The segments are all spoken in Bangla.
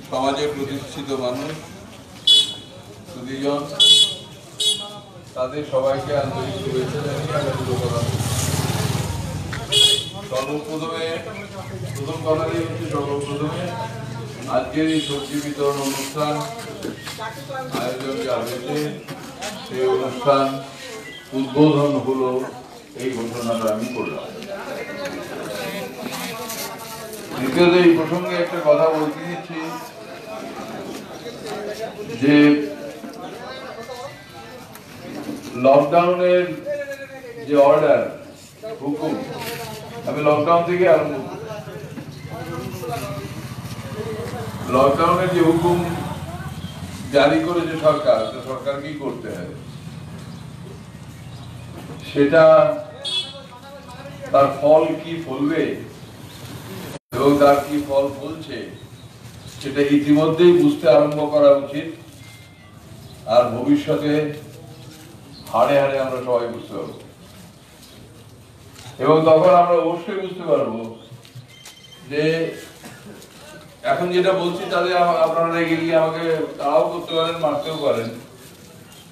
সমাজে প্রতিষ্ঠিত মানুষ সুধীজন তাদের সবাইকে আন্তরিক শুভেচ্ছা জানিয়ে আমরা শুরু করলাম। সর্বপ্রথমে আজকের এই সবজি বিতরণ অনুষ্ঠান আয়োজন যা হয়েছে সেই অনুষ্ঠান উদ্বোধন হলো এই ঘোষণাটা আমি করলাম। দ্বিতীয়ত এই প্রসঙ্গে একটা কথা বলতে দিচ্ছি যে লকডাউনের যে অর্ডার হুকুম আমি লকডাউন থেকে আরম্ভ করি। লকডাউনের যে হুকুম জারি করেছে সরকার কি করতে হবে সেটা তার ফল কি ফলবে এবং তার কি ফল ফলছে সেটা ইতিমধ্যেই বুঝতে আরম্ভ করা উচিত। আর ভবিষ্যতে হাড়ে হাড়ে আমরা সবাই বুঝতে পারবো এবং তখন আমরা অবশ্যই বুঝতে পারবো যে এখন যেটা বলছি তাদের আপনারা রেগে গিয়ে আমাকে তাড়াও করতে পারেন, মারতেও পারেন,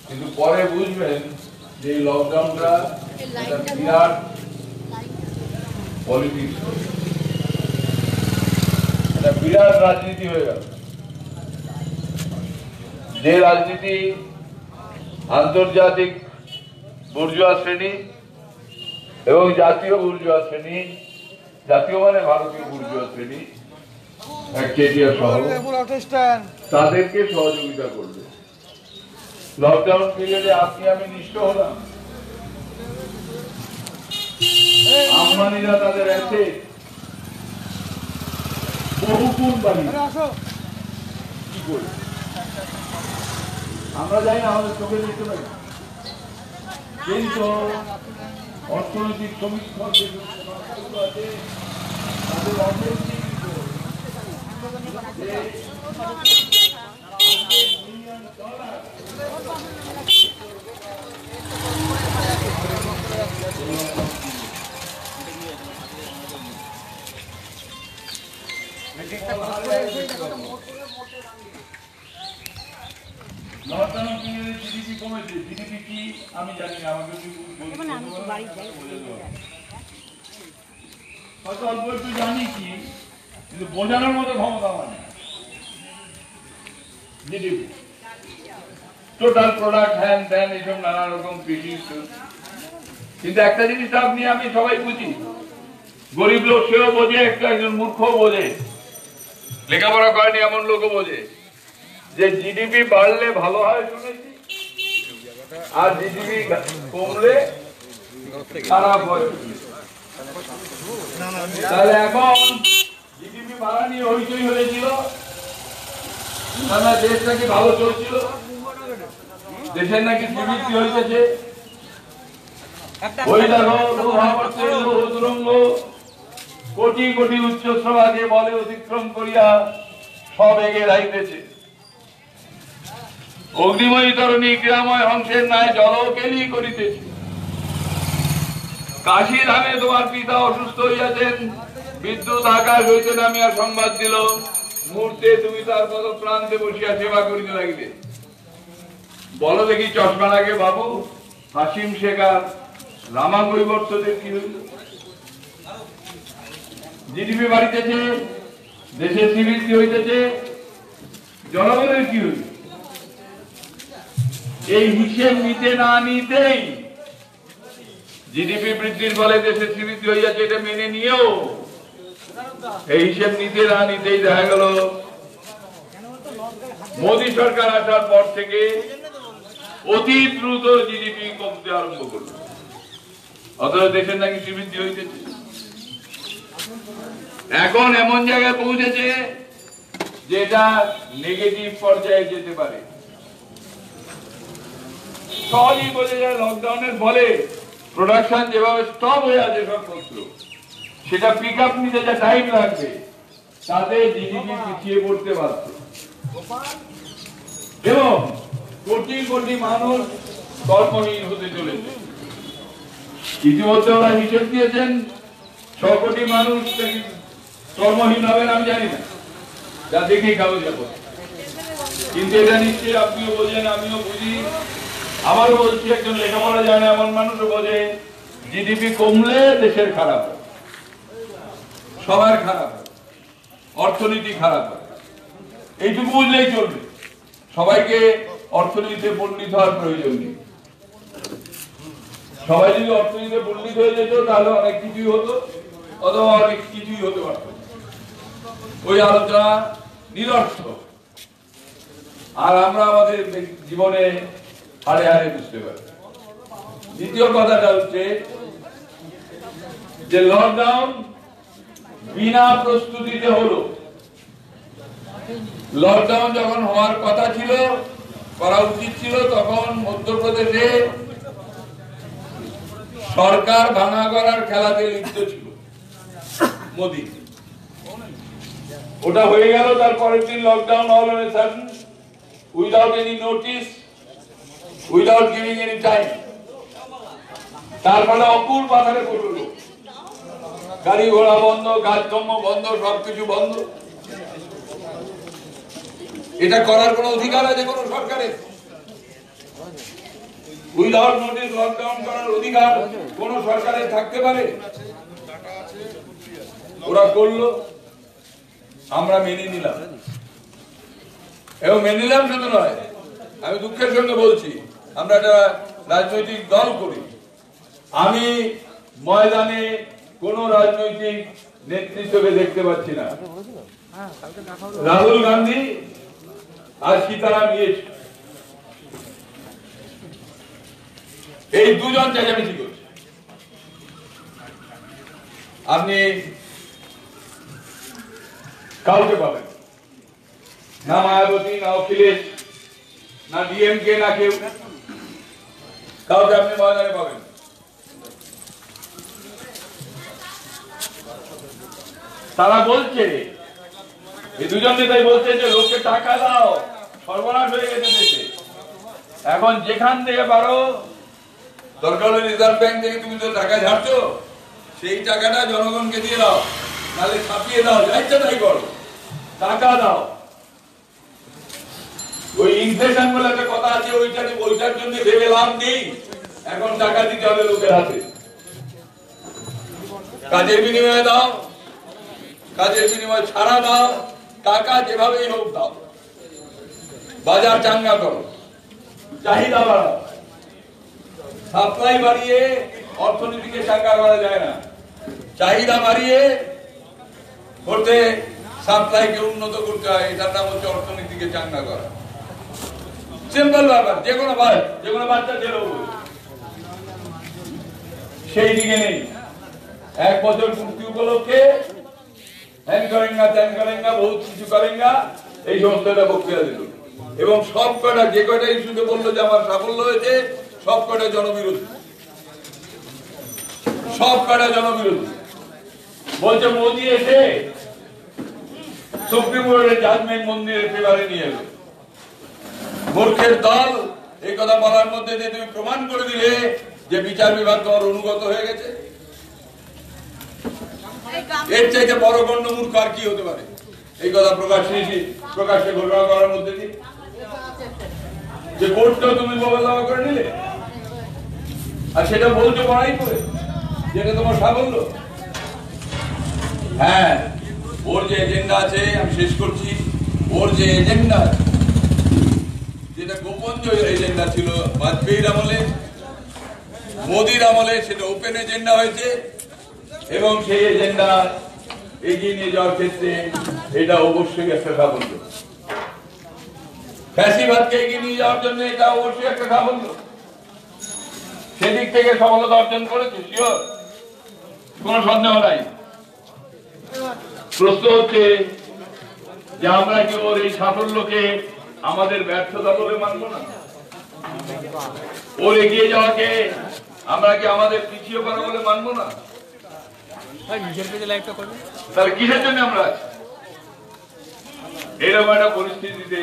কিন্তু পরে বুঝবেন যে এই লকডাউনটা বিরাট পলিটিক্স, এটা বিরাট রাজনীতি হয়ে গেল। যে রাজনীতি আন্তর্জাতিক বুর্জোয়া শ্রেণী এবং জাতীয় বুর্জোয়া শ্রেণী, জাতীয় মানে ভারতীয় বুর্জোয়া শ্রেণী তাদেরকে সহযোগিতা করবে। লকডাউন পিরিয়ডে আপনি আমি নিষ্ঠ হলাম, আম্বানিরা তাদের আছে বহুগুণ বাড়িয়ে কি করে আমরা জানি না, আমাদের চোখে দেখতে পাই, কিন্তু অর্থনৈতিক সমীক্ষক আছে তাদের অর্থনৈতিক জিডিপি কমেছে। জিডিপি কি আমি জানি না, আমাকে হয়তো অল্প একটু জানি কি, কিন্তু বোঝানোর মতো ক্ষমতা আমার নেই। জিডিপি টোটাল প্রোডাক্ট হ্যান ত্যান এইসব নানা রকম কৃষি, কিন্তু একটা জিনিস আপনি আমি সবাই বুঝি, গরিব লোক সেও বোঝে, একজন মূর্খও বোঝে, লেখাপড়া করেনি এমন লোকও বোঝে যে জিডিপি বাড়লে ভালো হয় শুনেছি, আর জিডিপি কমলে খারাপ হয়। তাহলে এখন জিডিপি বাড়া নিয়ে হইচই হয়েছিল, দেশ নাকি ভালো চলছিল, দেশের নাকি শ্রীবৃদ্ধি হইতেছে, ওই দেখো কোটি কোটি উচ্চস্রবাদে বলে অতিক্রম করিয়া সব এগে রাইতেছে। অগ্নিময়ী তরণী ক্রীড়াময় হংসের ন্যায় জলকেলি করিতেছে। কাশী ধামে তোমার পিতা অসুস্থ হইয়াছেন, বিদ্যুৎ আকাশ হইতে নামিয়া সংবাদ দিল, মুহূর্তে তুমি তার পদ প্রান্তে বসিয়া সেবা করিতে লাগিলে। বলো দেখি চশমা লাগে বাবু, হাসিম শেখার রামা কৈবর্তদের কি হইল? জিডিপি বাড়িতেছে, দেশের শ্রীবৃদ্ধি হইতেছে, জনগণের কি হইল? এই হিসেব নিতে না নিতেই জিডিপি বৃদ্ধির ফলে দেশের শ্রীবৃদ্ধি হইয়াছে, এটা মেনে নিয়েও এই হিসেব নিতে না নিতেই দেখা গেল মোদী সরকার আসার পর থেকে অতি দ্রুত জিডিপি কমতে আরম্ভ করল, অথচ দেশের নাকি শ্রীবৃদ্ধি হইতেছে। এখন এমন জায়গায় পৌঁছেছে যেটা নেগেটিভ পর্যায়ে যেতে পারে। সহজেই বোঝা যায় লকডাউনের ফলে প্রোডাকশন যেভাবে স্টপ হয়ে আছে সর্বত্র, সেটা পিক আপ নিতে যা টাইম লাগবে তাতে জিডিপি পিছিয়ে পড়তে বাধ্য এবং কোটি কোটি মানুষ কর্মহীন হতে চলেছে। ইতিমধ্যে ওরা হিসেব দিয়েছেন 6 কোটি মানুষ কর্মহীন হবেন আমি জানি না, যা দেখেই খাবো যাবো, কিন্তু এটা নিশ্চয়ই আপনিও বোঝেন, আমিও বুঝি। আবারও বলছি, একজন লেখাপড়া জানে এমন মানুষও বোঝে, জিডিপি কমলে দেশের খারাপ হয়, সবার খারাপ হয়, অর্থনীতি খারাপ হয়, এইটুকু বুঝলেই চলবে। সবাইকে অর্থনীতিতে পণ্ডিত হওয়ার প্রয়োজন নেই। সবাই যদি অর্থনীতিতে পণ্ডিত হয়ে যেত তাহলে অনেক কিছুই হতো, অথবা অনেক কিছুই হতে পারত। ওই আলোচনা নিরর্থক, আর আমরা আমাদের জীবনে হারে হারে বুঝতে পারি। দ্বিতীয় কথাটা হচ্ছে যে লকডাউন বিনা প্রস্তুতিতে হলো। লকডাউন যখন হওয়ার কথা ছিল, করা উচিত ছিল, তখন মধ্যপ্রদেশে সরকার ভাঙা করার খেলাতে লিপ্ত ছিল মোদী। ওটা হয়ে গেল, তার পরের দিন lockdown all on a sudden, without any notice, without giving any time. তার ফলে অকুল পাথারে পড়ল, গাড়ি ঘোড়া বন্ধ, কাজকর্ম বন্ধ, সবকিছু বন্ধ। এটা করার কোন অধিকার আছে কোন সরকারের? উইদাউট নোটিস লকডাউন করার অধিকার কোন সরকারের থাকতে পারে? ওরা করলো, আমরা মেনে নিলাম। এবং মেনে নিলাম শুধু নয়, আমি দুঃখের সঙ্গে বলছি, আমরা একটা রাজনৈতিক দল করি, আমি ময়দানে কোন রাজনৈতিক নেতৃত্বকে দেখতে পাচ্ছি না। রাহুল গান্ধী আর সীতারাম ইয়েচুরি, এই দুজন চেঁচামেচি করছে। আপনি কাউকে পাবেন না, মায়াবতী না অখিলেশ না ডিএমকে না কেউ, কাউকে আপনি ময়দানে পাবেন। তারা বলছে, এই দুজন নেতাই বলছে যে লোককে টাকা দাও, সর্বনাশ হয়ে গেছে দেশে। এখন যেখান থেকে পারো, দরকার হলে রিজার্ভ ব্যাংক থেকে তুমি তো টাকা ঝাড়ছো, সেই টাকাটা জনগণকে দিয়ে দাও, নাহলে ছাপিয়ে দাও, যা ইচ্ছা তাই করো, টাকা দাও। ওই ইনফ্লেশন বলে একটা কথা আছে, ওইটার জন্য ভেবে লাভ নেই। এখন টাকা দিতে হবে লোকের হাতে, কাজের বিনিময়ে দাও, কাজের বিনিময়ে ছাড়া দাও, টাকা যেভাবেই হোক দাও, বাজার চাঙ্গা করো, চাহিদা বাড়াও। সাপ্লাই বাড়িয়ে অর্থনীতিকে চাঙ্গা করা যায় না, চাহিদা বাড়িয়ে করতে সাপ্লাইকে উন্নত করতে হয়। এটার নাম হচ্ছে অর্থনীতিকে চাঙ্গা করা। সিম্পল ব্যাপার, যে কোনো বাচ্চা ছেলেও সেই দিকে নেই। 1 বছর পূর্তি উপলক্ষে হ্যান করেঙ্গা, ত্যান করেঙ্গা, বহুত কিছু করেঙ্গা, এই সমস্ত একটা বক্তৃতা দিল। এবং সব কটা, যে কয়টা ইস্যুতে বললো যে আমার সাফল্য হয়েছে, সব কটা জনবিরোধী, সব কটা জনবিরোধী। বলছে মোদী এসে সুপ্রিম কোর্টের জাজমেন্ট মন্দিরের ফেভারে নিয়ে এলো। মূর্খের দল, এই কথা বলার মধ্যে যে তুমি প্রমাণ করে দিলে যে বিচার বিভাগ তোমার অনুগত হয়ে গেছে। এর চাইতে বড় গণ্য মূর্খ আর কি হতে পারে? এই কথা প্রকাশ্যে ঘোষণা করার মধ্যে দিয়ে যে কোর্টটাও তুমি মোকাবেলা করে নিলে, আর সেটা বলছো বড়াই করে, যেটা তোমার সাফল্য। হ্যাঁ, ওর যে এজেন্ডা আছে, আমি শেষ করছি, ওর যে এজেন্ডা, যেটা গোপন এজেন্ডা ছিল বাজপেয়ীর আমলে, মোদীর আমলে, সেটা ওপেন এজেন্ডা হয়েছে। এবং সেই এজেন্ডা এগিয়ে নিয়ে যাওয়ার ক্ষেত্রে এটা অবশ্যই একটা সাফল্য। ফ্যাসিবাদকে এগিয়ে নিয়ে যাওয়ার জন্য এটা অবশ্যই একটা সাফল্য। সেদিক থেকে সফলতা অর্জন করেছে, শিওর, কোন সন্দেহ নাই। প্রশ্ন হচ্ছে যে আমরা কি ওর এই সাফল্যকে আমাদের ব্যর্থতা বলে মানব না? ওর এগিয়ে যাওয়াকে আমরা কি আমাদের পিছিয়ে পড়া বলে মানব না? তাহলে কিসের জন্য আমরা আছি? এরকম একটা পরিস্থিতিতে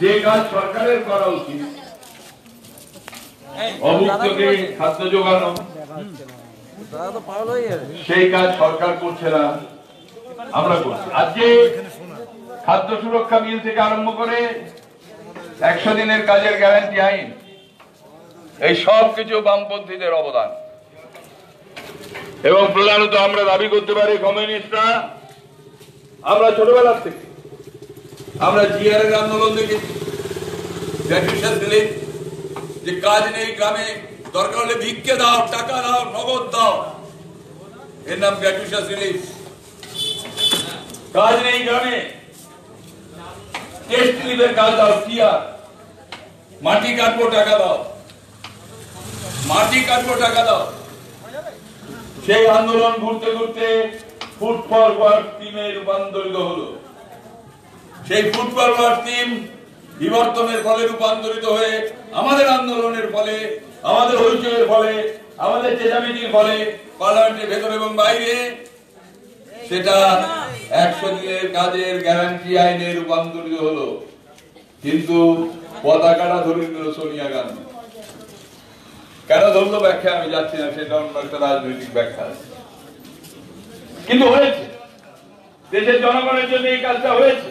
যে কাজ সরকারের করা উচিত, অভুক্তকে খাদ্য যোগানো, সেই কাজ সরকার করছে না, আমরা করছি। আজকে খাদ্য সুরক্ষা বিল থেকে আরম্ভ করে 100 দিনের কাজের গ্যারান্টি আইন, এই সব কিছু বামপন্থীদের অবদান। এবং প্রধানত আমরা দাবি করতে পারি, কমিউনিস্টরা আমরা ছোটবেলার থেকে আমরা জিআরের আন্দোলন দেখেছি, যে কাজ নেই গ্রামে, দরকার হলে ভিক্ষে দাও, টাকা দাও, নগদ দাও, এর নাম গ্র্যাচুইটাস রিলিফ। কাজ নেই গ্রামে, টেস্ট রিলিফের কাজ দাও, টিআর, মাটি কাটবো টাকা দাও, মাটি কাটবো টাকা দাও। সেই আন্দোলন ঘুরতে ঘুরতে ফুড ফরওয়ার্ড টিমে রূপান্তরিত হলো। সেই ফুড ফরওয়ার্ড টিম বিবর্তনের ফলে রূপান্তরিত হয়ে আমাদের আন্দোলনের ফলে, আমাদের হইচইয়ের ফলে, আমাদের চেঁচামেচির ফলে পার্লামেন্টের ভেতর এবং বাইরে সেটা 100 দিনের কাজের গ্যারান্টি আইনে রূপান্তরিত হলো। কিন্তু পতাকাটা ধরে নিল সোনিয়া গান্ধী। কেন ধরলো ব্যাখ্যা আমি যাচ্ছি না, সেটা অন্য একটা রাজনৈতিক ব্যাখ্যা আছে। কিন্তু হয়েছে, দেশের জনগণের জন্য এই কাজটা হয়েছে।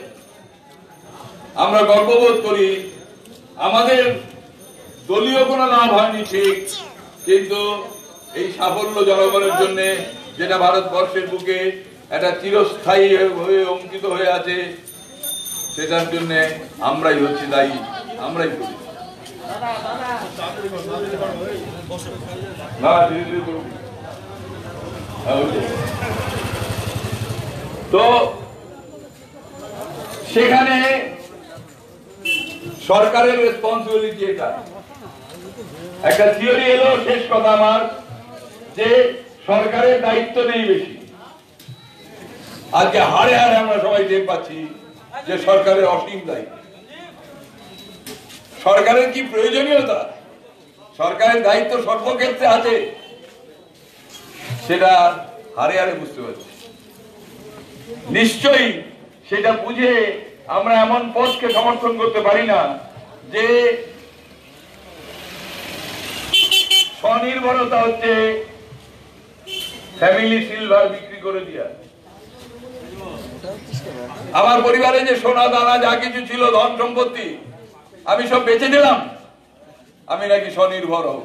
আমরা গর্ববোধ করি। আমাদের দলীয় কোনো লাভ হয়নি ঠিক, কিন্তু এই সাফল্য জনগণের জন্য, যেটা ভারতবর্ষের বুকে একটা চিরস্থায়ী হয়ে অঙ্কিত হয়ে আছে, সেটার জন্য আমরাই হচ্ছি দায়ী, আমরাই করি। তো সেখানে সরকারের রেসপন্সিবিলিটি, এটা একটা থিওরি এলো। শেষ কথা আমার, যে সরকারের দায়িত্ব নেই বেশি। আজকে হারে হারে আমরা সবাই টের পাচ্ছি যে সরকারের অসীম দায়িত্ব। সরকারের কি প্রয়োজনীয়তা, সরকারের দায়িত্ব সর্বক্ষেত্রে আছে, সেটা হারে হারে বুঝতে পারছি। নিশ্চয়ই সেটা বুঝে আমরা এমন পথকে সমর্থন করতে পারি না যে স্বনির্ভরতা হচ্ছে ফ্যামিলি সিলভার বিক্রি করে দিয়া। আমার পরিবারে যে সোনা দানা যা কিছু ছিল, ধন সম্পত্তি, আমি সব বেচে দিলাম, আমি নাকি স্বনির্ভর হব।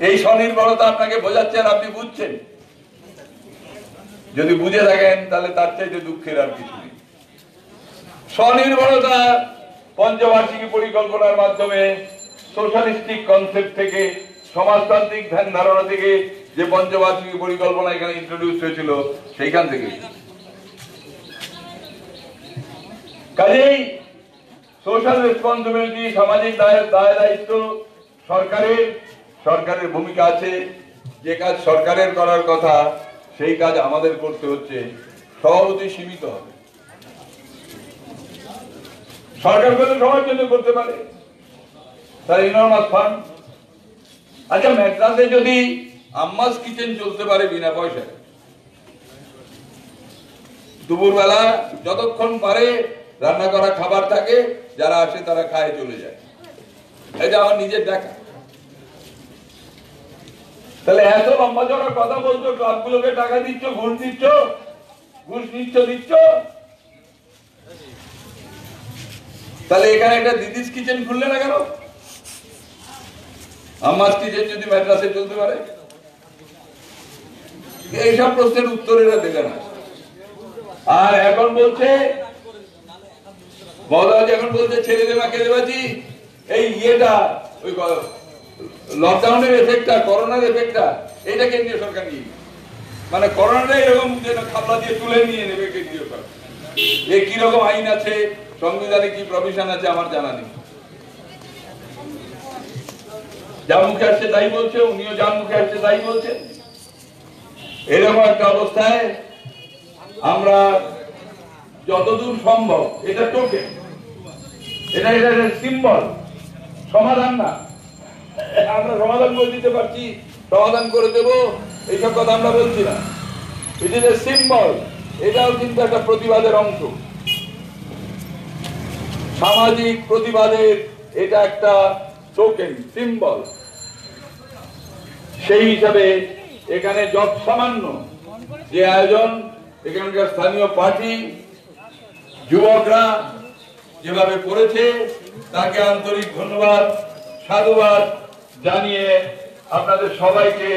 এই স্বনির্ভরতা আপনাকে বোঝাচ্ছেন, আপনি বুঝছেন। যদি বুঝে থাকেন তাহলে তার চাইতে দুঃখের আর কিছু নেই। স্বনির্ভরতা পঞ্চবার্ষিকী পরিকল্পনার মাধ্যমে সোশ্যালিস্টিক কনসেপ্ট থেকে, সমাজতান্ত্রিক ধ্যান ধারণা থেকে যে পঞ্চবার্ষিকী পরিকল্পনা এখানে ইন্ট্রোডিউস হয়েছিল, সেইখান থেকে। কাজেই সোশ্যাল রেসপন্সিবিলিটি, সামাজিক দায় দায়িত্ব সরকারের ভূমিকা আছে। যে কাজ সরকারের করার কথা, সেই কাজ আমাদের করতে হচ্ছে। সভাপতি সীমিত হবে, সরকার করলে সবার জন্য করতে পারে, তার ইনরমাস ফান্ড। আচ্ছা, ম্যাড্রাসে যদি আম্মাস কিচেন চলতে পারে বিনা পয়সায়, দুপুরবেলা যতক্ষণ পারে রান্না করা খাবার থাকে, যারা আসে তারা খায় চলে যায়, এটা আমার নিজের দেখা। তাহলে এত লম্বা চড়া কথা বলছো, ক্লাবগুলোকে টাকা দিচ্ছ, ঘুষ দিচ্ছ, ঘুষ দিচ্ছ, তাহলে এখানে একটা দিদিস কিচেন খুললে না কেন? আম্মাস কিচেন যদি ম্যাড্রাসে চলতে পারে। এইসব প্রশ্নের উত্তরেরা দেবে না। আর এখন বলছে ছেড়ে দেবা কে দেবাজি, এই ইয়েটা ওই লকডাউনের এফেক্টটা, করোনার এফেক্টটা, এটা কেন্দ্রীয় সরকার নিয়ে, মানে করোনাটা এরকম যেন খাপলা দিয়ে তুলে নিয়ে নেবে কেন্দ্রীয় সরকার। এ কিরকম আইন আছে, সংবিধানে কি প্রভিশন আছে আমার জানা নেই। যা মুখে আসছে তাই বলছে, উনিও যা মুখে আসছে তাই বলছে। এরকম একটা অবস্থায় আমরা যতদূর সম্ভব, এটা টোকেন, এটা সিম্বল, সমাধান না। আমরা সমাধান করে দিতে পারছি, সমাধান করে দেব, এইসব কথা আমরা বলছি না। It is a symbol. এটাও কিন্তু একটা প্রতিবাদের অংশ, সামাজিক প্রতিবাদের এটা একটা টোকেন, সিম্বল। সেই হিসাবে এখানে যত সামান্য যে আয়োজন এখানকার স্থানীয় পার্টি যুবকরা যেভাবে করেছে তাকে আন্তরিক ধন্যবাদ সাধুবাদ জানিয়ে আপনাদের সবাইকে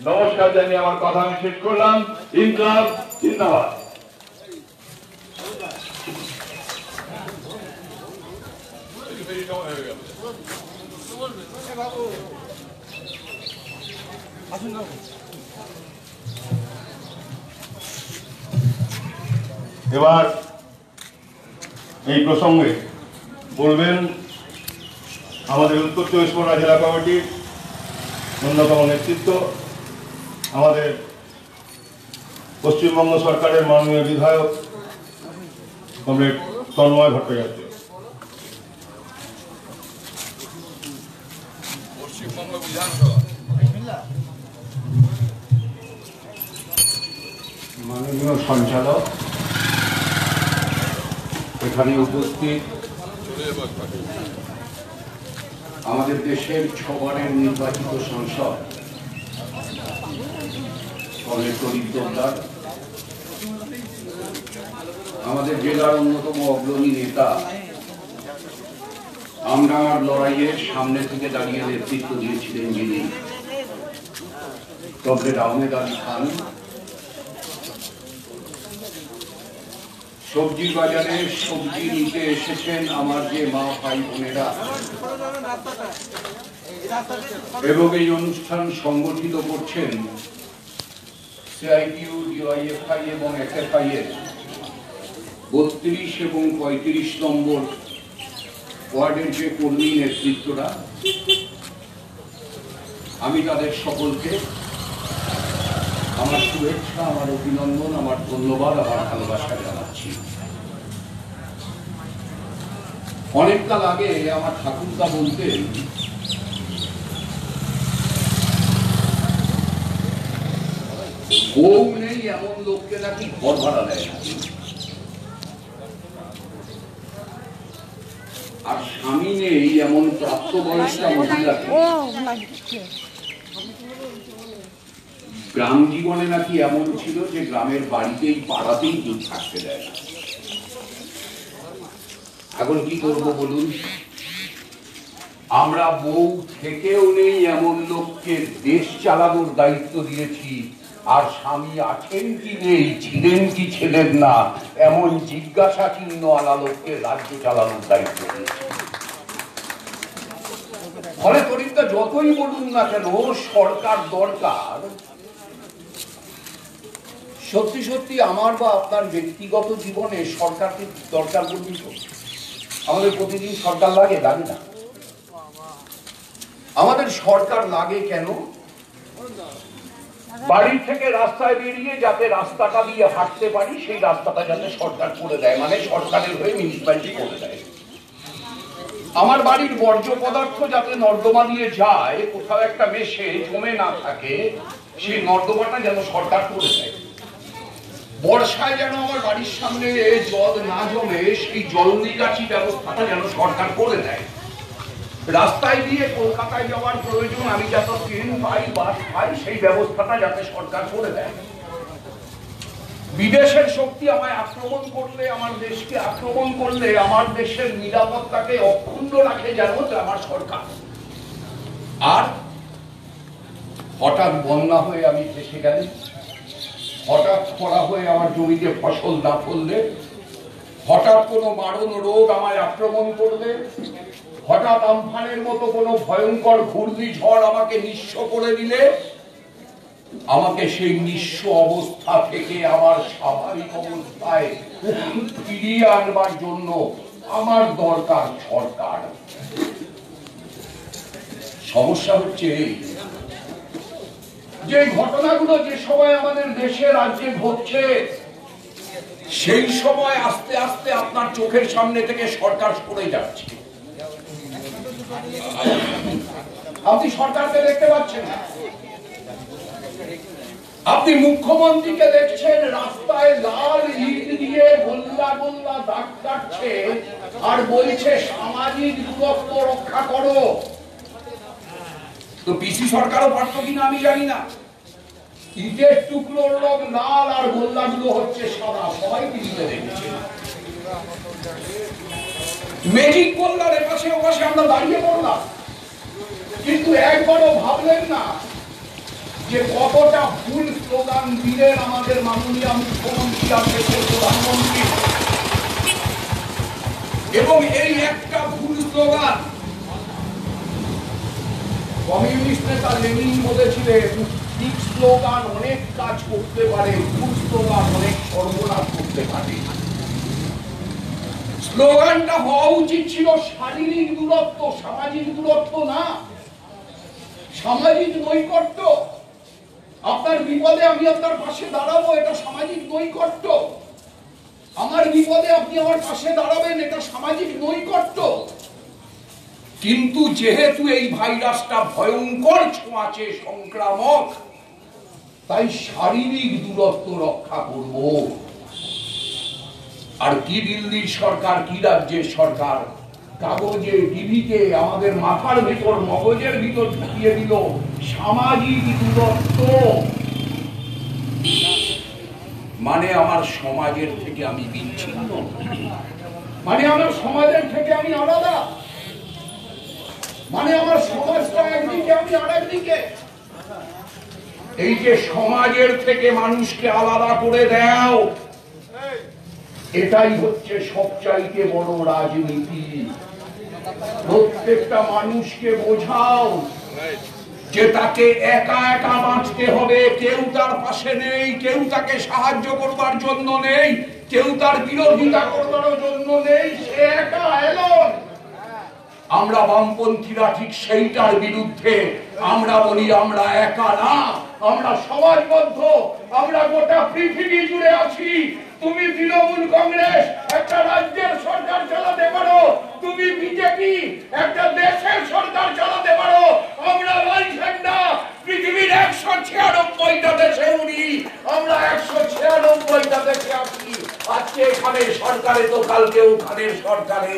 নমস্কার জানিয়ে আমার কথা আমি শেষ করলাম। ইনকলাব জিন্দাবাদ। এবার এই প্রসঙ্গে বলবেন আমাদের উত্তর চব্বিশ পরগনা জেলা কমিটির অন্যতম নেতৃত্ব, আমাদের পশ্চিমবঙ্গ সরকারের মাননীয় বিধায়ক কমরেড তন্ময় ভট্টাচার্য। পশ্চিমবঙ্গ বিধানসভা মাননীয় সঞ্চালক, এখানে উপস্থিত আমাদের দেশের 6 বারের নির্বাচিত সংসদ কমরেড প্রদীপ পোদ্দার, আমাদের জেলার অন্যতম অগ্রণী নেতা, আমডাঙ্গার লড়াইয়ের সামনে থেকে দাঁড়িয়ে নেতৃত্ব দিয়েছিলেন যিনি কমরেড আহমেদ আলী খান, সবজির বাজারে সবজি নিতে এসেছেন আমার যে মা ভাই বোনেরা, এবং এই অনুষ্ঠান সংগঠিত করছেন সিআইটিইউ, ডিওয়াইএফআই এবং এসএফআই এর 32 এবং 35 নম্বর ওয়ার্ডের যে কর্মী নেতৃত্বরা, আমি তাদের সকলকে আমার শুভেচ্ছা, আমার অভিনন্দন, আমার ধন্যবাদ, আমার ভালোবাসা জানাচ্ছি। অনেককাল আগে আমার ঠাকুরদা বলতেন, বউ নেই এমন লোককে নাকি ঘর ভাড়া দেয় না, আর স্বামী নেই এমন প্রাপ্তবয়স্ক মহিলাকে গ্রাম জীবনে নাকি এমন ছিল যে গ্রামের বাড়িতেই পাড়াতেই কেউ থাকতে দেয় না। এখন কি করবো বলুন? আমরা বউ থেকেও নেই এমন লোককে দেশ চালানোর দায়িত্ব দিয়েছি, আর স্বামী আছেন কি নেই, ছিলেন কি ছিলেন না এমন জিজ্ঞাসা চিহ্ন আলা লোককে রাজ্য চালানোর দায়িত্ব দিয়েছি। ফলে তরিকা যতই বলুন না কেন সরকার দরকার, সত্যি সত্যি আমার বা আপনার ব্যক্তিগত জীবনে সরকারকে দরকার বলুন তো? আমাদের প্রতিদিন সরকার লাগে? লাগে না। আমাদের সরকার লাগে কেন? বাড়ি থেকে রাস্তায় বেরিয়ে যাতে রাস্তাটা দিয়ে হাঁটতে পারি, সেই রাস্তাটা যাতে সরকার করে দেয়, মানে সরকারের হয়ে মিউনিসিপ্যালিটি করে দেয়। আমার বাড়ির বর্জ্য পদার্থ যাতে নর্দমা দিয়ে যায়, কোথাও একটা মেশে জমে না থাকে, সেই নর্দমাটা যেন সরকার করে দেয়। বর্ষায় যেন আমার বাড়ির সামনে জল না জমে, সেই জল নিকাশি ব্যবস্থাটা যেন সরকার করে দেয়। রাস্তায় দিয়ে কলকাতায় যাওয়ার প্রয়োজন, আমি যাতে ট্রেন পাই, বাস পাই, সেই ব্যবস্থাটা যাতে সরকার করে দেয়। বিদেশের শক্তি আমায় আক্রমণ করলে, আমার দেশকে আক্রমণ করলে, আমার দেশের নিরাপত্তাকে অক্ষুণ্ণ রাখে যেন আমার সরকার। আর হঠাৎ বন্যা হয়ে আমি ফেসে গেলে, হঠাৎ খরা হয়ে আমার জমিতে ফসল না ফললে, হঠাৎ কোনো মারণ রোগ আমায় আক্রমণ করলে, হঠাৎ আমফানের মতো কোনো ভয়ঙ্কর ঘূর্ণিঝড় আমাকে নিঃস্ব করে দিলে, আমাকে সেই নিঃস্ব অবস্থা থেকে আমার স্বাভাবিক অবস্থায় ফিরিয়ে আনবার জন্য আমার দরকার সরকার। সমস্যা হচ্ছে যে ঘটনাগুলো যে সময় আমাদের দেশে রাজ্যে ঘটছে, সেই সময় আস্তে আস্তে আপনার চোখের সামনে থেকে সরকার সরে যাচ্ছে। আপনি সরকারকে দেখতে পাচ্ছেন না, আপনি মুখ্যমন্ত্রীকে দেখছেন রাস্তায় লাল ইট দিয়ে গোল্লা গোল্লা দাগ কাটছে আর বলছে সামাজিক দূরত্ব রক্ষা করো। তো পিসি সরকারও পারত কিনা আমি জানি না, ইটের টুকরোর রং লাল আর গোল্লাগুলো হচ্ছে সাদা, সবাই টিভিতে দেখেছে। ম্যাজিক গোল্লার এপাশে ওপাশে আমরা দাঁড়িয়ে পড়লাম, কিন্তু একবারও ভাবলেন না যে কতটা ভুল স্লোগান দিলেন আমাদের মাননীয় মুখ্যমন্ত্রী আর দেশের প্রধানমন্ত্রী। এবং এই একটা ভুল স্লোগান, কমিউনিস্ট নেতা লেনিন বলেছিলেন ঠিক স্লোগান অনেক কাজ করতে পারে, ভুল স্লোগান অনেক সর্বনাশ করতে পারে। স্লোগানটা হওয়া উচিত ছিল শারীরিক দূরত্ব, সামাজিক দূরত্ব না, সামাজিক নৈকট্য। আপনার বিপদে আমি আপনার পাশে দাঁড়াবো, এটা সামাজিক নৈকট্য। আমার বিপদে আপনি আমার পাশে দাঁড়াবেন, এটা সামাজিক নৈকট্য। কিন্তু যেহেতু এই ভাইরাসটা ভয়ঙ্কর ছোঁয়াচে, সংক্রামক, তাই শারীরিক দূরত্ব রক্ষা করব। আর কি দিল্লির সরকার, কি রাজ্যের সরকার কাগজে টিভিতে আমাদের মাথার ভিতর, মগজের ভিতর ঢুকিয়ে দিল সামাজিক দূরত্ব মানে আমার সমাজের থেকে আমি বিচ্ছিন্ন, মানে আমার সমাজের থেকে আমি আলাদা, মানে আমার সমাজটা একদিকে আমি আর একদিকে। এই যে সমাজের থেকে মানুষকে আলাদা করে দাও, এটাই হচ্ছে সবচাইতে বড় রাজনীতি। প্রত্যেকটা মানুষকে বোঝাও যে তাকে একা একা বাঁচতে হবে, কেউ তার পাশে নেই, কেউ তাকে সাহায্য করবার জন্য নেই, কেউ তার বিরোধিতা করবার জন্য নেই, সে একা এলোন। আমরা বামপন্থীরা ঠিক সেইটার বিরুদ্ধে। আমরা বলি আমরা একা না, আমরা সমাজবদ্ধ, আমরা গোটা পৃথিবী জুড়ে আছি। তুমি তৃণমূল কংগ্রেস একটা রাজ্যের সরকার চালাতে পারো, তুমি বিজেপি একটা দেশের সরকার চালাতে পারো, আমরা লাল ঝান্ডা পৃথিবীর 196টা দেশে উড়ি, আমরা 196টা দেশে আছি। আজকে এখানে সরকারে তো কালকে ওখানে সরকারে।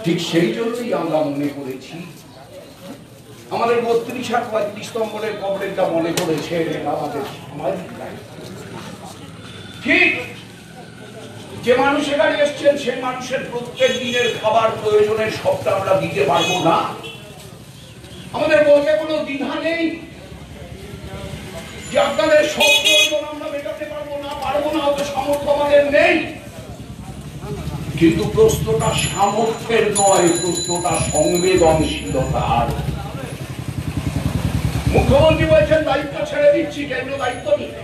ঠিক সেই জন্যই আমরা মনে করেছি, আমাদের 32 আর 35 নম্বরের কবরেজটা মনে করেছে আমাদের সামাজিক দায়িত্ব। ঠিক যে মানুষ এখানে এসছেন সেই মানুষের প্রত্যেক দিনের খাবার প্রয়োজনের সবটা আমরা দিতে পারবো না, আমাদের বলতে কোনো দ্বিধা নেই যে আপনাদের সব প্রয়োজন আমরা মেটাতে পারবো না, অত সামর্থ্য আমাদের নেই। কিন্তু প্রশ্নটা সামর্থ্যের নয়, প্রশ্নটা সংবেদনশীলতার। মুখ্যমন্ত্রী বলছেন দায়িত্ব ছেড়ে দিচ্ছি, কেন্দ্র দায়িত্ব নিতে।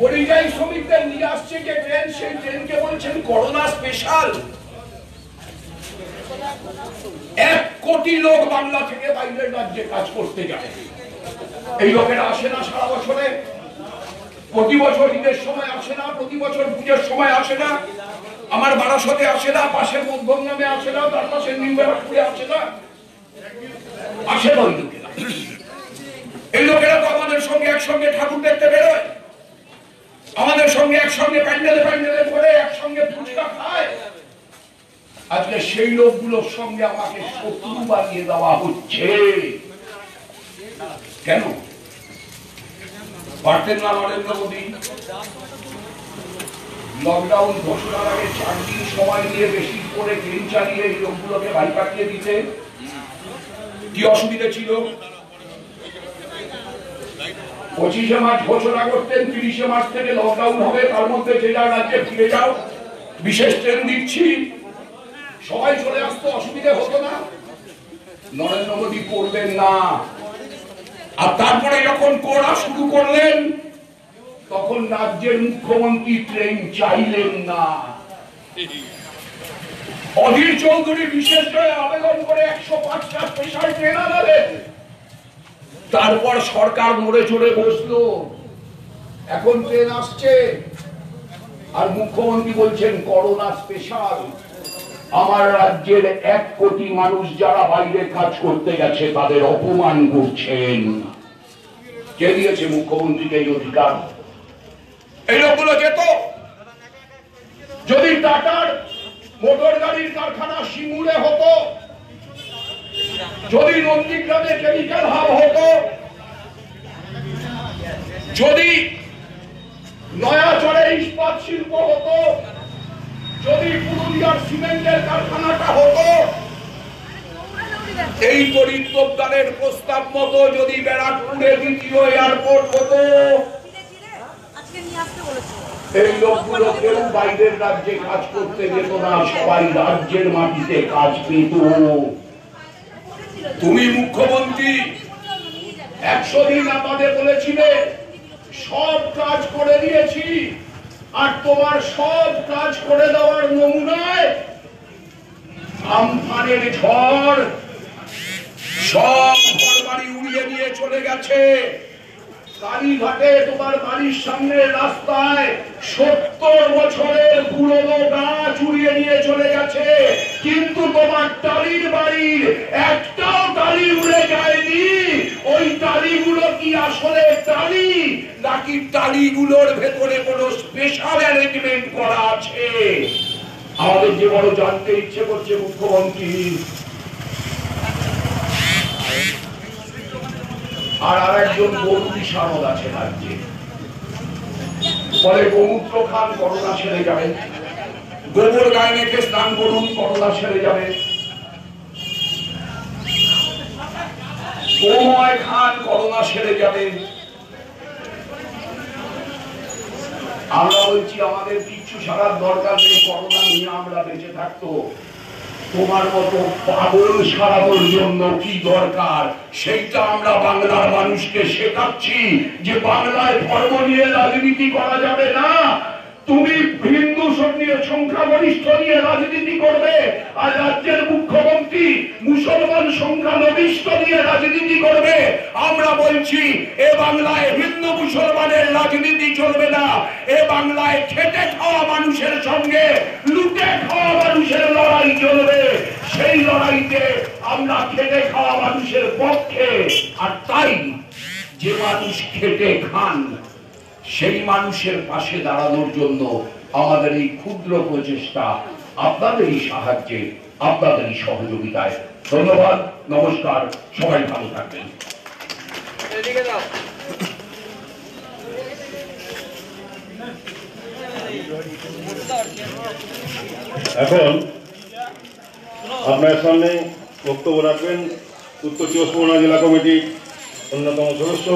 পরিযায়ী শ্রমিকদের নিয়ে আসছে যে ট্রেন, সেই ট্রেনকে বলছেন করোনা স্পেশাল। 1 কোটি লোক বাংলা থেকে বাইরের রাজ্যে কাজ করতে যায়। এই লোকেরা আসে না সারা বছরে, প্রতি বছর ঈদের সময় আসে না, প্রতি বছর পুজোর সময় আসে না, আমার বারাসতে আসে না, পাশের মধ্যমগ্রামে আসে না, তার পাশের নিমবেড়াপুরে আসে না, আসে না ওই লোকেরা। এই লোকেরা তো আমাদের সঙ্গে একসঙ্গে ঠাকুর দেখতে বেরোয়, আমাদের সঙ্গে একসঙ্গে প্যান্ডেলে করে একসঙ্গে ফুচকা খায়। আজকে সেই লোকগুলোর সঙ্গে আমাকে শত্রু বানিয়ে দেওয়া হচ্ছে। কেন পারতেন না নরেন্দ্র মোদী লকডাউন ঘোষণার আগে 4 দিন সময় নিয়ে বেশি করে ট্রেন চালিয়ে এই লোকগুলোকে বাড়ি পাঠিয়ে দিতে? কি অসুবিধা ছিল? 25শে মার্চ ঘোষণা করতেন 30শে মার্চ থেকে লকডাউন হবে, তার মধ্যে যে যার রাজ্যে ফিরে যাও, বিশেষ ট্রেন দিচ্ছি, সবাই চলে আসতো, অসুবিধা হতো না। নরেন্দ্র মোদী করবেন না। আর তারপরে যখন করা শুরু করলেন তখন রাজ্যের মুখ্যমন্ত্রী ট্রেন চাইলেন না। অধীর চৌধুরী বিশেষ করে আবেদন করে 105টা স্পেশাল ট্রেন আনালেন। তারপর সরকার নড়ে চড়ে বসলো, এখন ট্রেন আসছে আর মুখ্যমন্ত্রী বলছেন করোনা স্পেশাল। আমার রাজ্যের 1 কোটি মানুষ যারা বাইরে কাজ করতে গেছে তাদের অপমান করছেন। কে দিয়েছে মুখ্যমন্ত্রীকে এই অধিকার? এই লোকগুলো যেত। যদি টাটার মোটর গাড়ির কারখানা সিঙ্গুরে হতো, যদি নন্দীগ্রামে কেমিক্যাল হাব হতো, যদি নয়াচরে ইস্পাত শিল্প হতো, যদি পুরুলিয়ার সিমেন্টের কারখানাটা হতো, এই তরিতোদ্ধারের প্রস্তাব মতো যদি ব্যারাকপুরে দ্বিতীয় এয়ারপোর্ট হতো, এই লোকগুলো কেউ বাইরের রাজ্যে কাজ করতে যেত না, সবাই রাজ্যের মাটিতে কাজ পেত। তুমি মুখ্যমন্ত্রী 100 দিন আমাদের বলেছিলে সব কাজ করে দিয়েছি, আর তোমার সব কাজ করে দেওয়ার নমুনায় আমফানের ঝড় সব ঘরবাড়ি উড়িয়ে নিয়ে চলে গেছে। কালীঘাটে তোমার বাড়ির সামনে রাস্তায় 70 বছরের পুরনো গাছ উড়িয়ে নিয়ে চলে গেছে, কিন্তু তোমার টালির বাড়ির একটাও টালি উড়ে যায়নি। ওই টালিগুলো কি আসলে টালি, নাকি টালিগুলোর ভেতরে কোনো স্পেশাল অ্যারেঞ্জমেন্ট করা আছে? আমাদের যে বড় জানতে ইচ্ছে করছে মুখ্যমন্ত্রী। আর আরেকজন গরু বিশারদ আছে রাজ্যে, পরে গোমূত্র খান, করোনা সেরে যাবে। গোবর গায়ে মেখে স্নান করুন, করোনা সেরে যাবে। গোময় খান, করোনা সেরে যাবে। আমরা বলছি আমাদের কিচ্ছু সারার দরকার নেই, করোনা নিয়ে আমরা বেঁচে থাকতো। তোমার মতো পাগল সারানোর জন্য কি দরকার সেইটা আমরা বাংলার মানুষকে শেখাচ্ছি, যে বাংলায় ধর্ম নিয়ে রাজনীতি করা যাবে না। তুমি হিন্দু সংখ্যাগরিষ্ঠ নিয়ে রাজনীতি করবে, আর রাজ্যের মুখ্যমন্ত্রী মুসলমান সংখ্যালঘিষ্ঠ নিয়ে রাজনীতি করবে। আমরা বলছি এ বাংলায় হিন্দু মুসলমানের রাজনীতি চলবে না। এ বাংলায় খেটে খাওয়া মানুষের সঙ্গে লুটে খাওয়া মানুষের লড়াই চলবে। সেই লড়াইতে আমরা খেটে খাওয়া মানুষের পক্ষে। আর তাই যে মানুষ খেটে খান সেই মানুষের পাশে দাঁড়ানোর জন্য আমাদের এই ক্ষুদ্র প্রচেষ্টা, আপনাদেরই সাহায্যে, আপনাদেরই সহযোগিতায়। ধন্যবাদ, নমস্কার, সবাই ভালো থাকবেন। এখন আপনার সামনে বক্তব্য রাখবেন উত্তর 24 জেলা কমিটির অন্যতম সদস্য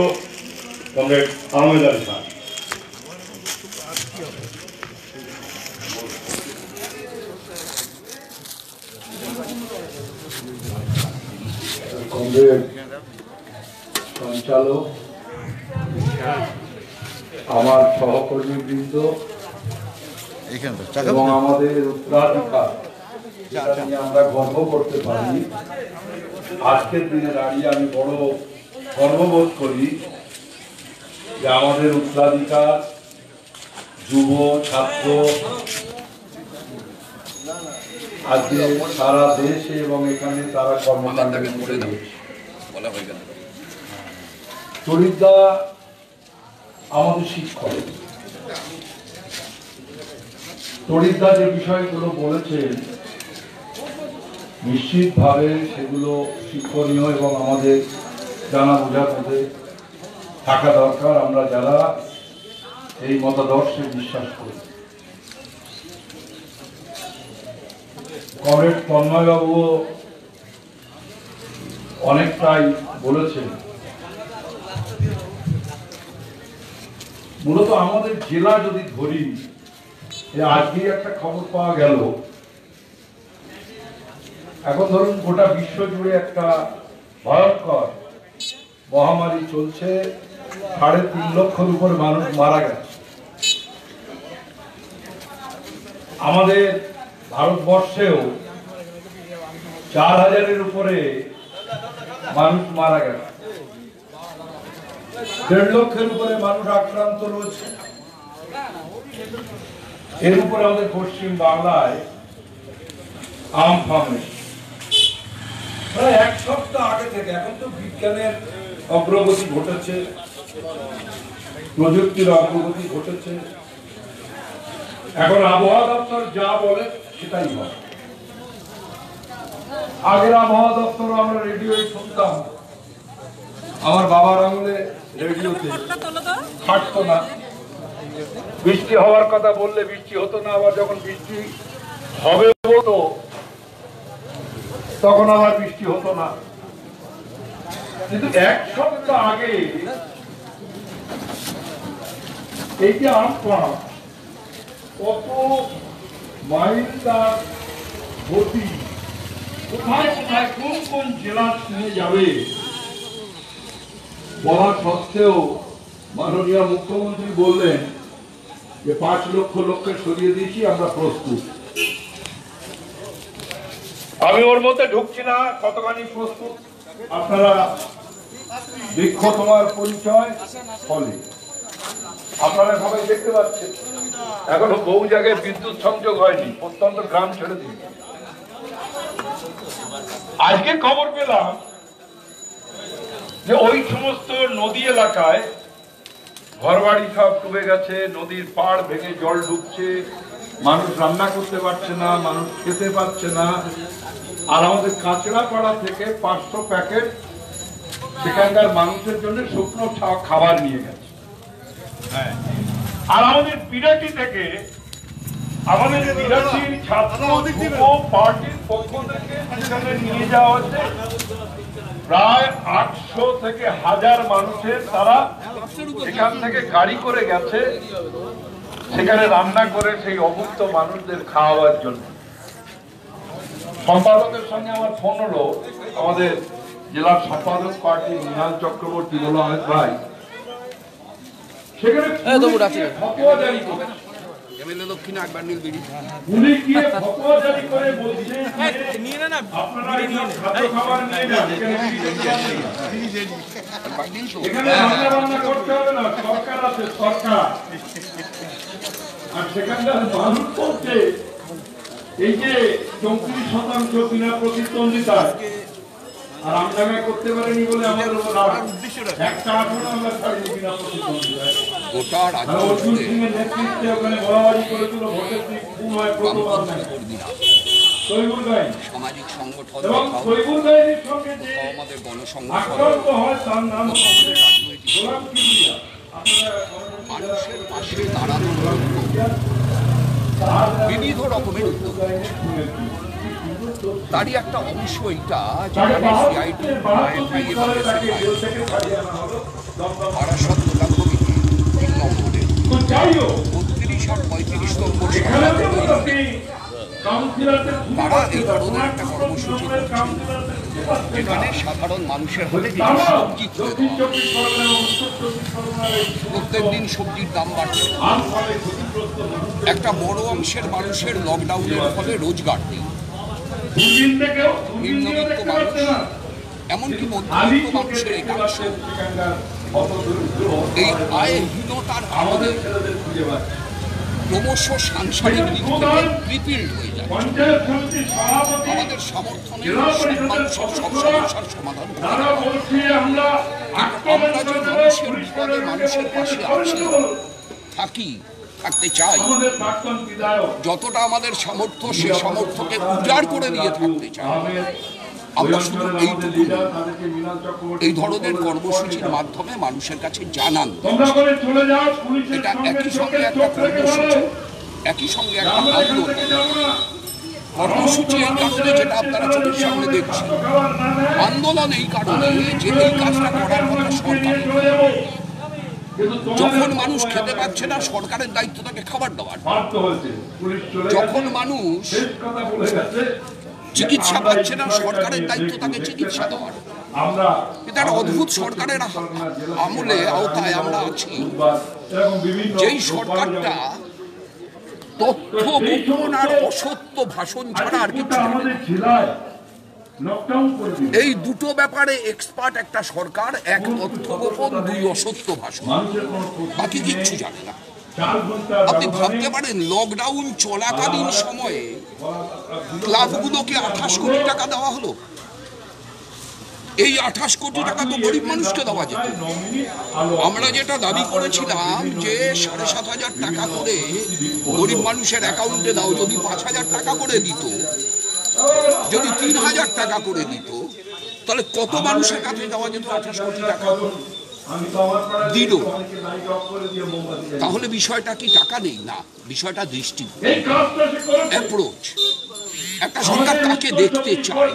কমরেড আহমেদ আলী খান। কমরেড সঞ্চালক, আমার সহকর্মীবৃন্দ এবং আমাদের উত্তরাধিকার যেটা নিয়ে আমরা গর্ব করতে পারি, আজকের দিনে দাঁড়িয়ে আমি বড় গর্ববোধ করি যে আমাদের উত্তরাধিকার যুব ছাত্র আজকে সারা দেশে এবং এখানে তারা কর্মকাণ্ডে করে চরিত্রা আমাদের শিক্ষক। তরিদা যে বিষয়গুলো বলেছেন নিশ্চিতভাবে সেগুলো শিক্ষণীয় এবং আমাদের জানা বোঝার মধ্যে থাকা দরকার, আমরা যারা এই মতাদর্শে বিশ্বাস করি। কমরেড তন্ময়বাবুও অনেকটাই বলেছেন। মূলত আমাদের জেলা যদি ধরি, আজকে একটা খবর পাওয়া গেল, এখন ধরুন গোটা বিশ্ব জুড়ে একটা ভয়ঙ্কর মহামারী চলছে, 3.5 লক্ষের উপরে মানুষ মারা গেছে। আমাদের ভারতবর্ষেও 4000-এর উপরে মানুষ মারা গেছে, 1.5 লক্ষের উপরে মানুষ আক্রান্ত রয়েছে। এর উপরে আমাদের পশ্চিম বাংলায় আমফান প্রায় 1 সপ্তাহ আগে থেকে। এখন তো বিজ্ঞানের অগ্রগতি ঘটেছে, প্রযুক্তির অগ্রগতি ঘটেছে, এখন আবহাওয়া দপ্তর যা বলে সেটাই হয়। আগেরা মহাদপ্তর আমরা রেডিওয় শুনতাম, আমার বাবার আমলে রেডিওতে খাটতো না, বৃষ্টি হওয়ার কথা বললে বৃষ্টি হতো না, আবার যখন বৃষ্টি হবে বলতো তখন আবার বৃষ্টি হতো না। কিন্তু এক সপ্তাহ আগে এই যে আমপান কত মাইল তার গতি, কোথায় কোথায় কোন কোন জেলা নিয়ে যাবে বলা সত্ত্বেও মাননীয় মুখ্যমন্ত্রী বললেন যে 5 লক্ষ লোককে সরিয়ে দিয়েছি, আমরা প্রস্তুত। আমি ওর মধ্যে ঢুকছি না কতখানি প্রস্তুত, আপনারা বৃক্ষ তোমার পরিচয় ফলে আপনারা সবাই দেখতে পাচ্ছেন। এখনো বহু জায়গায় বিদ্যুৎ সংযোগ হয়নি, প্রত্যন্ত গ্রাম ছেড়ে দিন। আজকে খবর পেলাম যে ওই সমস্ত নদী এলাকায় ঘরবাড়ি সব ডুবে গেছে, নদীর পাড় ভেঙে জল ঢুকছে, মানুষ রান্না করতে পারছে না, মানুষ খেতে পারছে না। আর আমাদের কাঁচড়াপাড়া থেকে 500 প্যাকেট সেখানকার মানুষের জন্য শুকনো খাবার নিয়ে গেছে। আর আমাদের বিরাটি থেকে আমাদের বিরাটির ছাত্র যুব পার্টির পক্ষ থেকে সেখানে নিয়ে যাওয়া হচ্ছে প্রায় 800 থেকে 1000 মানুষের, তারা এখান থেকে গাড়ি করে গেছে সেখানে রান্না করে সেই অভুক্ত মানুষদের খাওয়াবার জন্য। সম্পাদকের সঙ্গে আমার ফোন হলো, আমাদের জেলার সম্পাদক পার্টি মৃণাল চক্রবর্তী বলো আহমেদ ভাই, সেখানে ফতোয়া জারি করে পুলিশ গিয়ে ফতোয়া জারি করে বলছে আপনারা খাদ্য খাবার নিয়ে যান, এখানে রান্না বান্না করতে হবে না, সরকার আছে, সরকার। আর সেখানকার মানুষ বলছে এই যে 34% বিনা প্রতিদ্বন্দ্বিতায় আর আমদানি করতে পারেনি বলে আমাদের একটা আসনে আমরা ছাড়িনি বিনা প্রতিদ্বন্দ্বিতায়। অর্জুন সিং এর নেতৃত্বে ওখানে বলাবাজি করেছিল ভোটের দিক খুন হয় প্রথমবার নাই তৈবুর গাই সামাজিক সংগঠন এবং তৈবুর গাইয়ের সঙ্গে যে আক্রান্ত হয় তার নাম গোলাম কিবরিয়া। মানুষের পাশে দাঁড়ানো বিবিধ রকমের উদ্যোগ, তারই একটা অংশ এটা যেখানে সিআইডি বারাসত লোকাভোগীতে 3 নম্বরে 32 আর 35 নম্বর তারা এই ধরনের একটা কর্মসূচি করছেন যেখানে সাধারণ মানুষের হাতে কিছু সবজি তুলে দেওয়া, প্রত্যেক দিন সবজির দাম বাড়ছে, একটা বড় অংশের মানুষের লকডাউনের ফলে রোজগার নেই, নিম্নবিত্ত মানুষ এমনকি মধ্যবিত্ত মানুষের একাংশ এই আয়হীনতার কারণে ক্রমশ সাংসারিক দিক থেকে কৃপিল হয়ে যায়। আমাদের সমর্থনে মানুষের সব সমস্যার সমাধান করে, আমরা যে মানুষের বিপদে মানুষের পাশে আছি, থাকি, থাকতে চাই, যতটা আমাদের সামর্থ্য সে সামর্থ্যকে উজাড় করে দিয়ে থাকতে চাই। আমরা শুধু এইটুকু এই ধরনের কর্মসূচির মাধ্যমে মানুষের কাছে জানান, এটা একই সঙ্গে একটা কর্মসূচি, একই সঙ্গে একটা আন্দোলন। কর্মসূচি এই কারণে যেটা আপনারা চোখের সামনে দেখছেন, আন্দোলন এই কারণে যে এই কাজটা করার কথা সরকার, যখন মানুষ খেতে পাচ্ছে না সরকারের দায়িত্ব তাকে খাবার দেওয়ার, যখন মানুষ চিকিৎসা পাচ্ছে না সরকারের দায়িত্ব তাকে চিকিৎসা দেওয়ার। এটা একটা অদ্ভুত সরকারের আমলে আওতায় আমরা আছি, যেই সরকারটা তথ্য গোপন আর অসত্য ভাষণ ছাড়া আর কিছু এই দুটো ব্যাপারে এক্সপার্ট একটা সরকার, এক তথ্য গোপন, 2 অসত্য ভাষণ, বাকি কিচ্ছু জানে না। আপনি ভাবতে পারেন লকডাউন চলাকালীন সময়ে ক্লাবগুলোকে 28 কোটি টাকা দেওয়া হলো, এই 28 কোটি টাকা তো গরিব মানুষকে দেওয়া যেত। আমরা যেটা দাবি করেছিলাম যে 7,500 টাকা করে গরিব মানুষের অ্যাকাউন্টে দাও, যদি 5,000 টাকা করে দিত যদি 3000 টাকা করে দিত তাহলে কত মানুষের কাছে দেওয়া যেত 28 কোটি টাকা দিল। তাহলে বিষয়টা কি টাকা নেই? না, বিষয়টা দৃষ্টি, অ্যাপ্রোচ। একটা সরকার কাকে দেখতে চায়?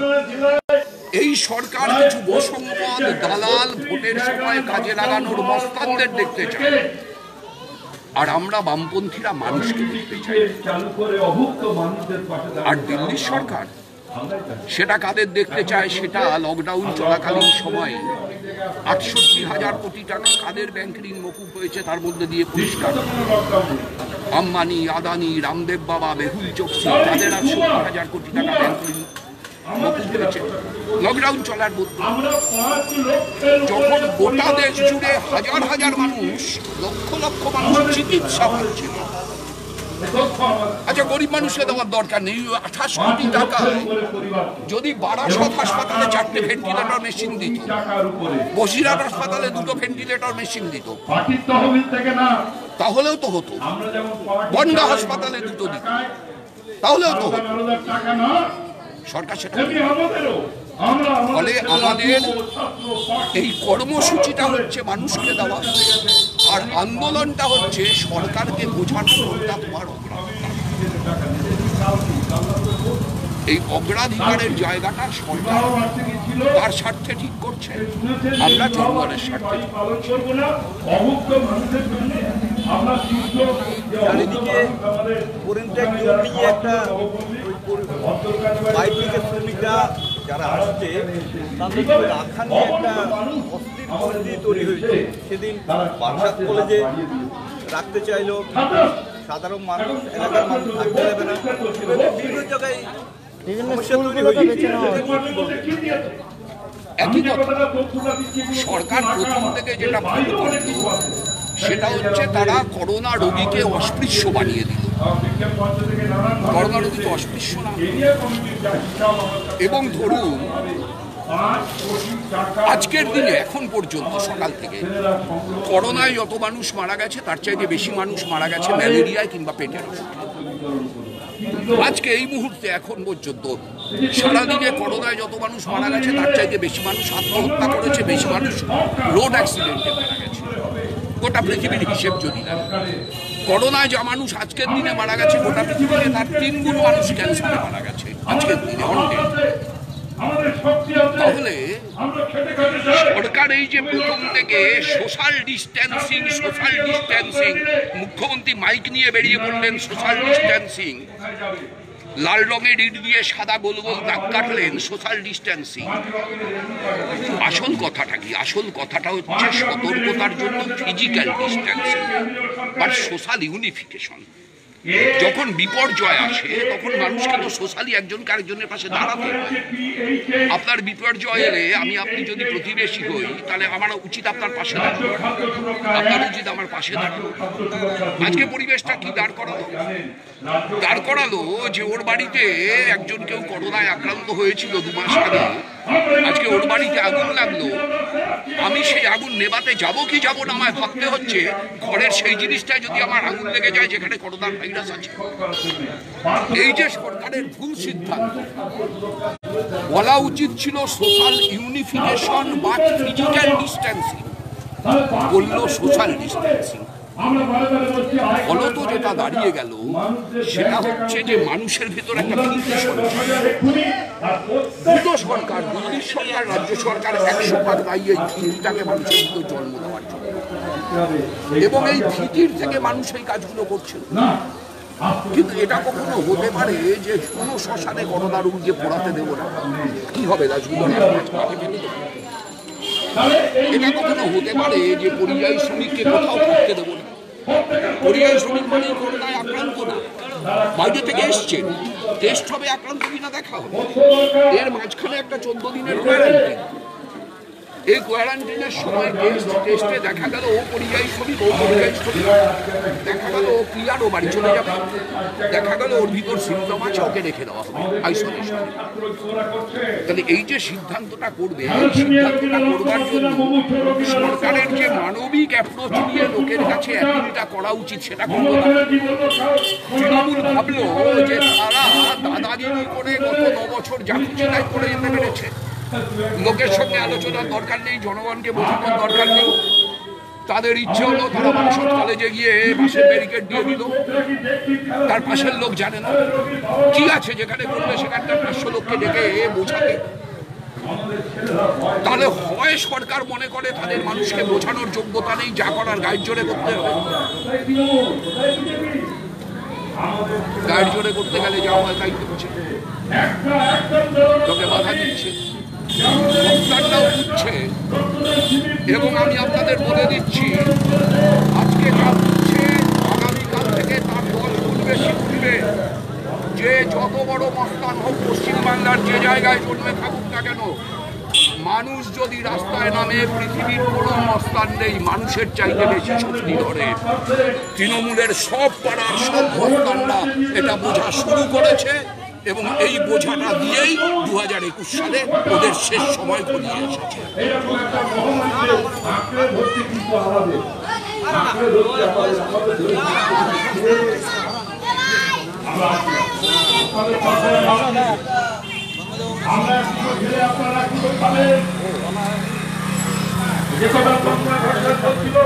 এই সরকার কিছু বসম্পদ দালাল ভোটের সময় কাজে লাগানোর মস্তানদের দেখতে চায়, আর আমরা বামপন্থীরা মানুষকে দেখতে চাই। আর দিল্লির সরকার সেটা কাদের দেখতে চায়? সেটা লকডাউন চলাকালীন সময়ে 68,000 কোটি টাকা কাদের ব্যাংক ঋণ মকুব হয়েছে তার মধ্যে দিয়ে পরিষ্কার। আম্বানি, আদানি, রামদেব বাবা, মেহুল চোকসি, তাদের 68,000 কোটি টাকা ব্যাংক ঋণ মকুব হয়েছে লকডাউন চলার মধ্যে। যখন গোটা দেশ জুড়ে হাজার হাজার মানুষ, লক্ষ লক্ষ মানুষ চিকিৎসা পাচ্ছিল, আচ্ছা গরিব মানুষকে দেওয়ার দরকার নেই। 28 কোটি টাকা যদি বারাসত হাসপাতালে 4টে ভেন্টিলেটর মেশিন দিত, বসিরহাট হাসপাতালে 2টো ভেন্টিলেটর মেশিন দিত, তাহলেও তো হতো। বনগাঁ হাসপাতালে 2টো দিত, তাহলেও তো হতো। সরকার সেটা। ফলে আমাদের এই কর্মসূচিটা হচ্ছে মানুষকে দেওয়া, আর আন্দোলনটা হচ্ছে সরকারকে বোঝানো তোমার এই অগ্রাধিকারের জায়গাটা সরকার তার স্বার্থে ঠিক করছে, আমরা জনগণের স্বার্থে। চারিদিকে একটা শ্রমিকরা যারা আসছে তাদের রাখা নিয়ে একটা অস্থির পরিস্থিতি তৈরি হয়েছে। সেদিন বারাসাত কলেজে রাখতে চাইলো, সাধারণ মানুষ, এলাকার মানুষ থাকতে দেবে না, বিভিন্ন জায়গায় সমস্যা তৈরি হয়েছে। একই কথা, সরকার প্রথম থেকে যেটা ভালো করত সেটা হচ্ছে তারা করোনা রোগীকে অস্পৃশ্য বানিয়ে দিল। করোনা রোগীকে অস্পৃশ্য না, এবং ধরুন আজকের দিনে এখন পর্যন্ত সকাল থেকে করোনায় যত মানুষ মারা গেছে তার চাইতে বেশি মানুষ মারা গেছে ম্যালেরিয়ায় কিংবা পেটের অসুখে। আজকে এই মুহূর্তে এখন পর্যন্ত সারাদিনে করোনায় যত মানুষ মারা গেছে তার চাইতে বেশি মানুষ আত্মহত্যা করেছে, বেশি মানুষ রোড অ্যাক্সিডেন্টে মারা গেছে। গোটা পৃথিবীর হিসেব যদি না, করোনায় যা মানুষ আজকের দিনে মারা গেছে গোটা পৃথিবীতে তার 3 গুণ মানুষ ক্যান্সারে মারা গেছে আজকের দিনে। তাহলে সরকার এই যে প্রথম থেকে সোশ্যাল ডিস্টেন্সিং, মুখ্যমন্ত্রী মাইক নিয়ে বেরিয়ে বললেন সোশ্যাল ডিস্টেন্সিং, লাল রঙের ইট দিয়ে সাদা গোল গোল দাগ কাটলেন সোশ্যাল ডিস্টেন্সিং। আসল কথাটা কি? আসল কথাটা হচ্ছে সতর্কতার জন্য ফিজিক্যাল ডিস্টেন্সিং বা সোশ্যাল ইউনিফিকেশন। যখন বিপর্যয় আসে তখন মানুষকে তো সোশ্যালি একজনকে আরেকজনের পাশে দাঁড়াতে হয়। আপনার বিপর্যয় এলে আপনি যদি প্রতিবেশী হই তাহলে আমার উচিত আপনার পাশে দাঁড়ানো, আপনার উচিত আমার পাশে দাঁড়ানো। আজকে পরিবেশটা কি দাঁড় করালো যে ওর বাড়িতে একজন কেউ করোনায় আক্রান্ত হয়েছিল 2 মাস আগে, আজকে ওর বাড়িতে আগুন লাগলো, আমি সেই আগুন নেভাতে যাবো কি যাবো না আমায় ভাবতে হচ্ছে ঘরের সেই জিনিসটায় যদি আমার আগুন লেগে যায় যেখানে করোনার ভাইরাস আছে। এই যে সরকারের ভুল সিদ্ধান্ত, বলা উচিত ছিল সোশ্যাল ইউনিফিকেশন বা ফিজিক্যাল ডিস্টেন্সিং, বললো সোশ্যাল ডিস্টেন্সিং। ফলত যেটা দাঁড়িয়ে গেল সেটা হচ্ছে যে মানুষের ভেতর একটা ভীতি দুটো সরকার, দিল্লির সরকার, রাজ্য সরকার 100% দায়ী এই ভীতিটাকে মানুষের ভিতর জন্ম দেওয়ার জন্য, এবং এই ভীতির থেকে মানুষ এই কাজগুলো করছে। কিন্তু এটা কখনো হতে পারে যে কোনো শ্মশানে করোনা রোগীকে পড়াতে দেবো না, কি হবে গাছগুলো? এটা কখনো হতে পারে যে পরিযায়ী শ্রমিককে কোথাও থাকতে দেবো না। পরিযায়ী শ্রমিক মানে করোনায় আক্রান্ত না, বাইরে থেকে এসছেন, টেস্ট হবে, আক্রান্ত কিনা দেখা হবে, এর মাঝখানে একটা 14 দিনের গ্যারান্টি। এই কোয়ারেন্টিনের সময় টেস্টে দেখা গেল ও পরিযায়ী শ্রমিক, ও পরিযায়ী শ্রমিক, দেখা গেল ও ক্লিয়ার, ও বাড়ি চলে যাবে, দেখা গেল ওর ভিতর সিমটম আছে, ওকে রেখে দেওয়া হবে আইসোলেশন। তাহলে এই যে সিদ্ধান্তটা করবে, এই সিদ্ধান্তটা করবার জন্য সরকারের যে মানবিক অ্যাপ্রোচ নিয়ে লোকের কাছে অ্যাপিলটা করা উচিত সেটা করলো না। তৃণমূল ভাবলো যে তারা দাদাগিরি করে গত 9 বছর যা খুশি তাই করে যেতে পেরেছে, লোকের সঙ্গে আলোচনার দরকার নেই, জনগণকে বোঝানোর দরকার নেই। তাদের ইচ্ছে হলো তারা বাসন কলেজে গিয়ে বাসের ব্যারিকেড দিয়ে দিল, তার পাশের লোক জানে না কি আছে, যেখানে করবে সেখানটা 500 লোককে ডেকে বোঝাবে। তাহলে হয় সরকার মনে করে তাদের মানুষকে বোঝানোর যোগ্যতা নেই, যা করার গাইড জোরে করতে হবে। গাইড জোরে করতে গেলে যা হয় তাই করছে, লোকে বাধা দিচ্ছে, সরকারটাও বুঝছে। এবং আমি আপনাদের বলে দিচ্ছি, আজকে যা বুঝছে আগামীকাল থেকে তার 10 গুণ বেশি বুঝবে। যে যত বড় মস্তান হোক পশ্চিমবাংলার যে জায়গায় জন্মে থাকুক না কেন, মানুষ যদি রাস্তায় নামে, পৃথিবীর কোনো মস্তান নেই মানুষের চাইতে বেশি শক্তি ধরে। তৃণমূলের সব পাড়ার সব মস্তানরা এটা বোঝা শুরু করেছে এবং এই বোঝাটা দিয়েই 2021 সালে ওদের শেষ সময় ঘনিয়ে এসেছে। যে কথা ছিল